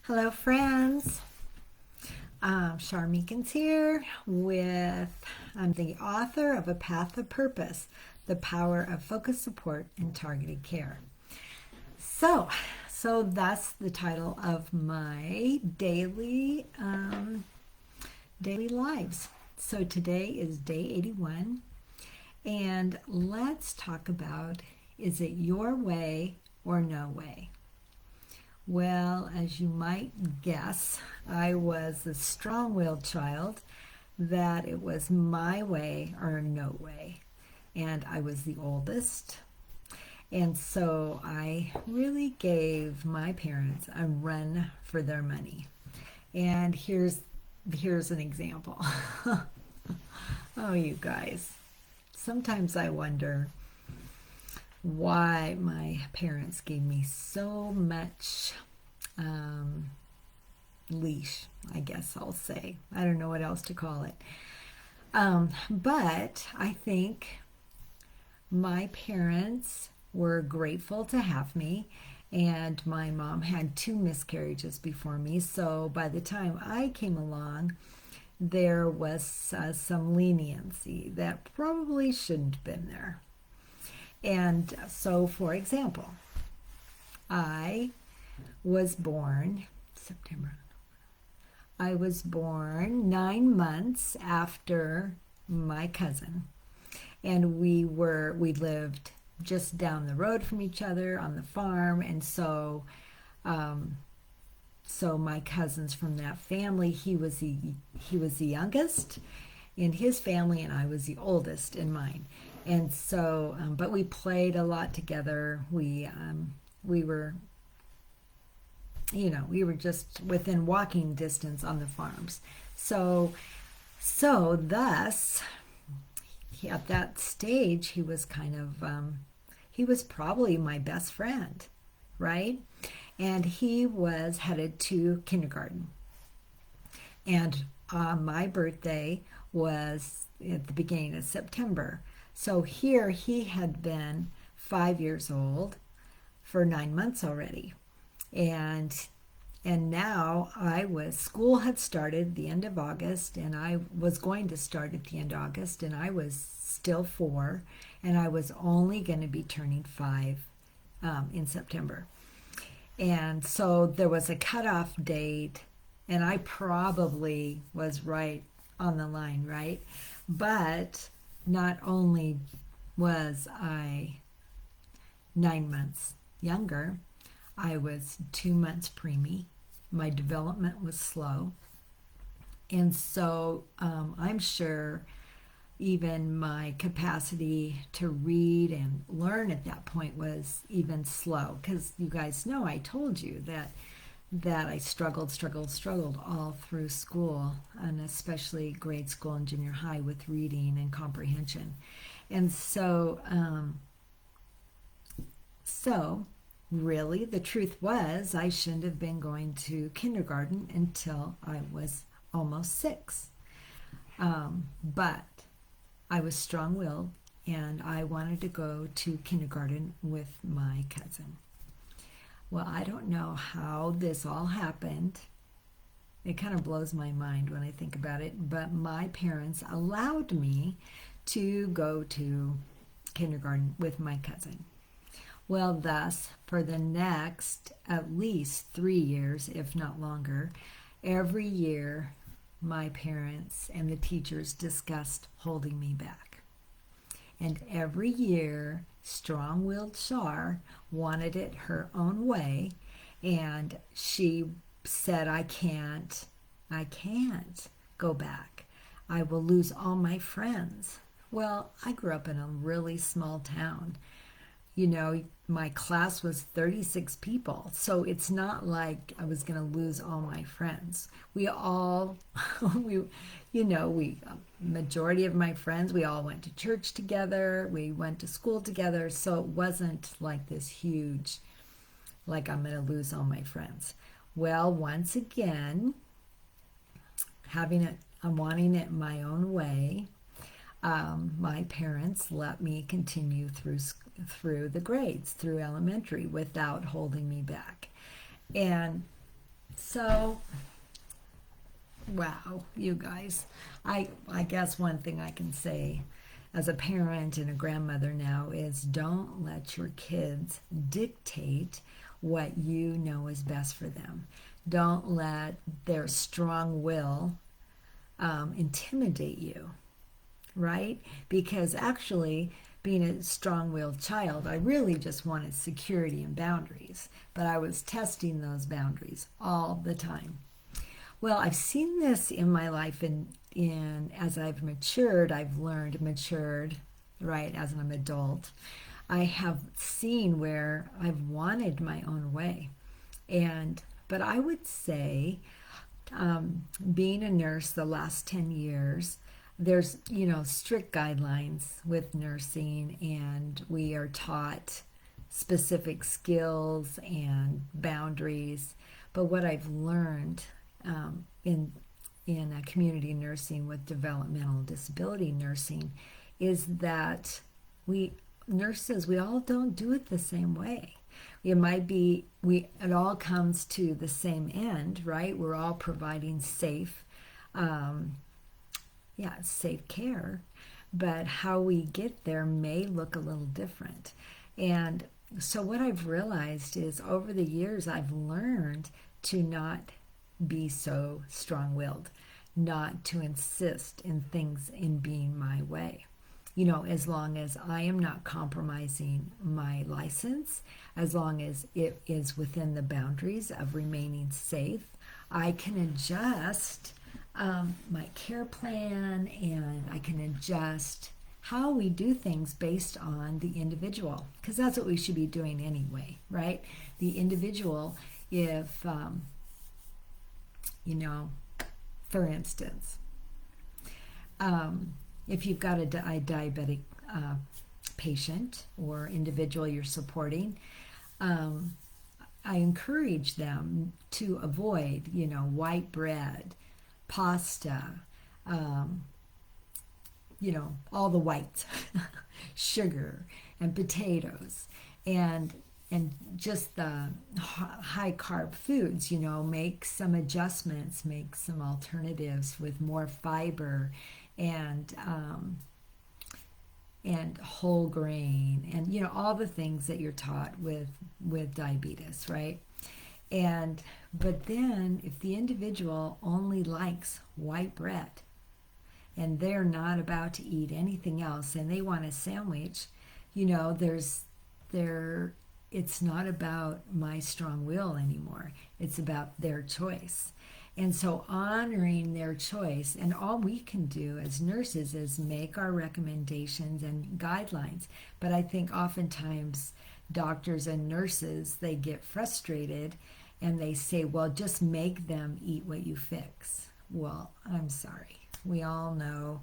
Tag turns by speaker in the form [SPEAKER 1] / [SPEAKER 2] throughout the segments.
[SPEAKER 1] Hello, friends. Char Meekins here I'm the author of A Path of Purpose, The Power of Focused Support and Targeted Care. So, so that's the title of my daily lives. So today is day 81, and let's talk about, is it your way or no way? Well, as you might guess, I was a strong willed child that it was my way or no way. And I was the oldest. And so I really gave my parents a run for their money. And here's an example. Oh, you guys. Sometimes I wonder why my parents gave me so much um, leash, I guess I'll say. I don't know what else to call it. But I think my parents were grateful to have me, and my mom had two miscarriages before me. So by the time I came along, there was some leniency that probably shouldn't have been there. And so, for example, I was born September. I was born 9 months after my cousin, and we lived just down the road from each other on the farm, and um, so my cousins from that family, he was the youngest in his family, and I was the oldest in mine. And so, but we played a lot together. We were, we were just within walking distance on the farms. So, thus, at that stage, he was probably my best friend, right? And he was headed to kindergarten. And my birthday was at the beginning of September. So here he had been 5 years old for 9 months already. And now school had started the end of August, and I was going to start at the end of August, and I was still 4, and I was only going to be turning 5 in September. And so there was a cutoff date, and I probably was right on the line, right? But not only was I 9 months younger, I was 2 months preemie. My development was slow. And so I'm sure even my capacity to read and learn at that point was even slow. Because you guys know I told you that I struggled all through school, and especially grade school and junior high with reading and comprehension. And so really, the truth was I shouldn't have been going to kindergarten until I was almost 6. But I was strong-willed, and I wanted to go to kindergarten with my cousin. Well, I don't know how this all happened. It kind of blows my mind when I think about it, but my parents allowed me to go to kindergarten with my cousin. Well, thus, for the next at least 3 years, if not longer, every year my parents and the teachers discussed holding me back. And every year, strong willed Char wanted it her own way, and she said, I can't go back. I will lose all my friends. Well, I grew up in a really small town. My class was 36 people, so it's not like I was going to lose all my friends. We all, majority of my friends, we all went to church together, we went to school together, so it wasn't like this huge, like I'm going to lose all my friends. Well, once again, I'm wanting it my own way. My parents let me continue through the grades, through elementary, without holding me back. And So, wow, you guys. I guess one thing I can say as a parent and a grandmother now is don't let your kids dictate what you know is best for them. Don't let their strong will intimidate you, right? Because actually, being a strong willed child, I really just wanted security and boundaries, but I was testing those boundaries all the time. Well, I've seen this in my life, in as I've matured, I've learned, matured, right, as an adult. I have seen where I've wanted my own way. And, but I would say, being a nurse the last 10 years, there's, strict guidelines with nursing, and we are taught specific skills and boundaries. But what I've learned in community nursing with developmental disability nursing is that we nurses, we all don't do it the same way. It might be it all comes to the same end, right? We're all providing um, safe care, but how we get there may look a little different. And so what I've realized is over the years I've learned to not be so strong-willed, not to insist in things in being my way. As long as I am not compromising my license, as long as it is within the boundaries of remaining safe, I can adjust my care plan, and I can adjust how we do things based on the individual, because that's what we should be doing anyway, right? The individual, if, for instance, if you've got a diabetic patient or individual you're supporting, I encourage them to avoid, white bread, pasta, all the whites, sugar and potatoes, and just the high carb foods. Make some adjustments, make some alternatives with more fiber and whole grain, and all the things that you're taught with diabetes, right? But then if the individual only likes white bread and they're not about to eat anything else and they want a sandwich, it's not about my strong will anymore. It's about their choice. And so honoring their choice, and all we can do as nurses is make our recommendations and guidelines. But I think oftentimes doctors and nurses, they get frustrated and they say, well, just make them eat what you fix. Well, I'm sorry. We all know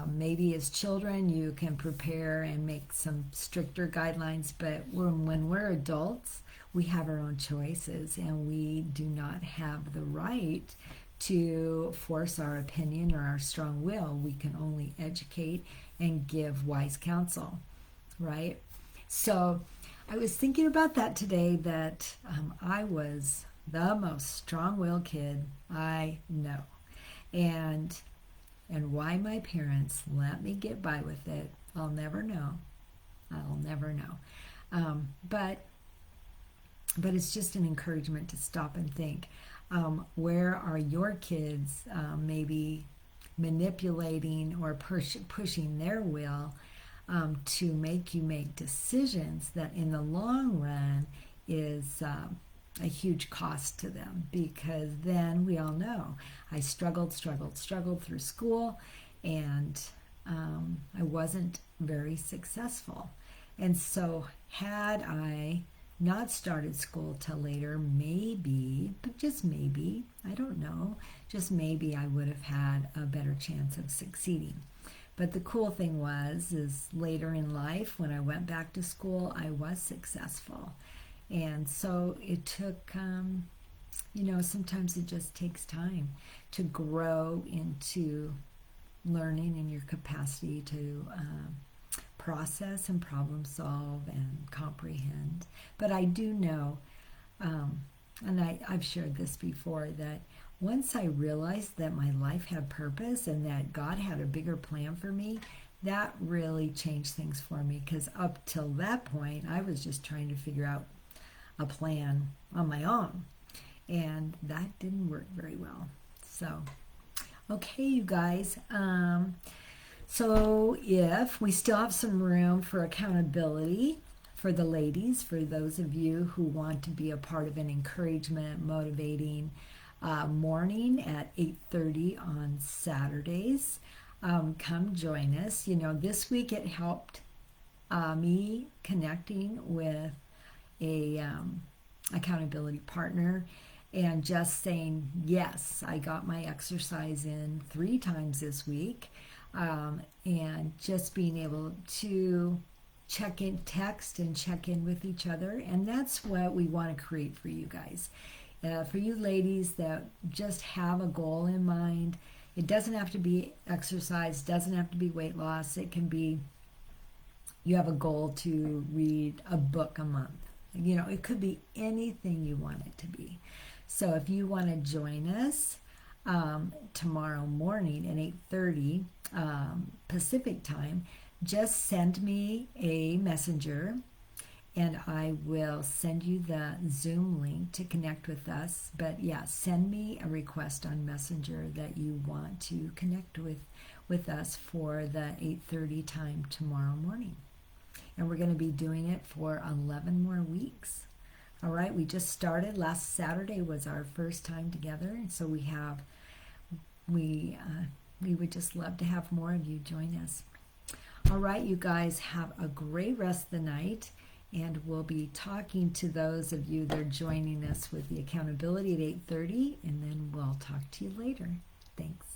[SPEAKER 1] maybe as children you can prepare and make some stricter guidelines, but when we're adults, we have our own choices, and we do not have the right to force our opinion or our strong will. We can only educate and give wise counsel, right? So I was thinking about that today, that I was the most strong-willed kid I know. And why my parents let me get by with it, I'll never know. I'll never know. But it's just an encouragement to stop and think, where are your kids maybe manipulating or pushing their will to make you make decisions that in the long run is a huge cost to them? Because then we all know I struggled through school, and I wasn't very successful. And so had I not started school till later, maybe, but just maybe, I don't know, just maybe I would have had a better chance of succeeding. But the cool thing is later in life, when I went back to school, I was successful. And so it took, sometimes it just takes time to grow into learning and your capacity to process and problem solve and comprehend. But I do know, and I've shared this before, that once I realized that my life had purpose and that God had a bigger plan for me, that really changed things for me, because up till that point, I was just trying to figure out a plan on my own. And that didn't work very well. So, okay, you guys. So if we still have some room for accountability for the ladies, for those of you who want to be a part of an encouragement, motivating morning at 8:30 on Saturdays, come join us. You know, this week it helped me connecting with a accountability partner and just saying, yes, I got my exercise in 3 times this week, and just being able to check in, text and check in with each other. And that's what we want to create for you guys. For you ladies that just have a goal in mind, it doesn't have to be exercise, doesn't have to be weight loss. It can be you have a goal to read a book a month. You know, it could be anything you want it to be. So if you want to join us tomorrow morning at 8:30 Pacific time, just send me a messenger and I will send you the Zoom link to connect with us. But yeah, send me a request on Messenger that you want to connect with us for the 8:30 time tomorrow morning. And we're going to be doing it for 11 more weeks. All right, we just started. Last Saturday was our first time together, and so we would just love to have more of you join us. All right, you guys, have a great rest of the night, and we'll be talking to those of you that are joining us with the accountability at 8:30, and then we'll talk to you later. Thanks.